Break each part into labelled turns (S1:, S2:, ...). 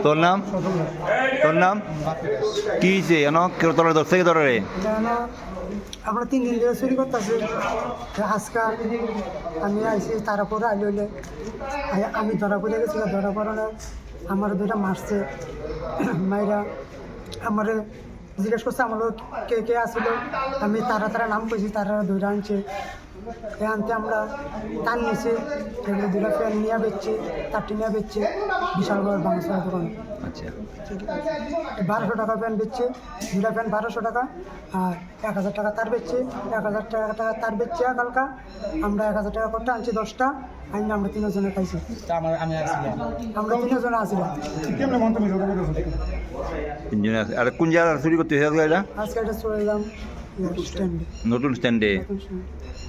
S1: তোর নাম কি হয়েছে তোর ধরছে কি তোরে?
S2: আমরা 3 দিন ধরে চুরি করতেছি। আজকে আমি আইসি, তারপরে আইলে আমি ধরা পড়ে গেছি। ধরা পড়ানো আমার 2টা মারছে, মাইরা আমার জিজ্ঞেস করছে আমার কে কে আসছিল। আমি তারা নাম কইছি, তারা ধরে আনছে। আনতে আমরা টান নিয়েছি, এগুলো 2টা ফ্যান নিয়ে বেচছি, 4টি নিয়ে বেচছি বিশাল বড় বাংলা দোকান।
S1: আচ্ছা,
S2: 1200 টাকা ফ্যান বেচছে, 2টা ফ্যান 1200 টাকা, আর 1000 টাকা তার বেচছে। 1000 টাকা তার বেচছে কালকা। আমরা 1000 টাকা করতে আনছি 10টা, আইন আমরা 3 জনে খাইছি। আমরা 3 জনে আসছিলাম।
S1: আর কোন জায়গায় চুরি করতে হয়েছে?
S2: আজকে এটা চলে এলাম
S1: নতুন স্ট্যান্ডে।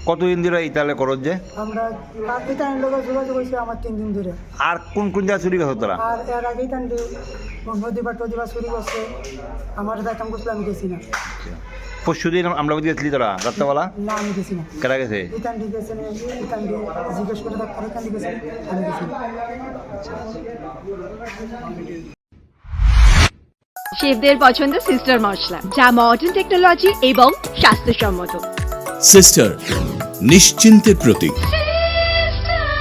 S1: কতদিন ধরে এই তাহলে করো যে?
S2: আমরা রাতে টাইম লোক যোগাযোগ হয়েছে আমার 3 দিন ধরে।
S1: আর কোন জায়গায় চুরি করছো তোরা?
S2: আর এর আগেই টান্ডে নদীবার চুরি করছে। আমার যাইতাম করছিল, আমি গেছি না।
S1: পরশু দিন আমরা গেছিলি তোরা রাত্রেবেলা?
S2: না, আমি গেছি না।
S1: কেরা গেছে?
S2: ইতান্ডি গেছে, ইতান্ডি জিজ্ঞেস করে ডাক্তার ইতান্ডি গেছে, আমি গেছি না।
S3: শেফদের পছন্দ সিস্টার মশলা, যা মডার্ন টেকনোলজি এবং স্বাস্থ্যসম্মত।
S4: সিস্টার, নিশ্চিন্তের প্রতীক।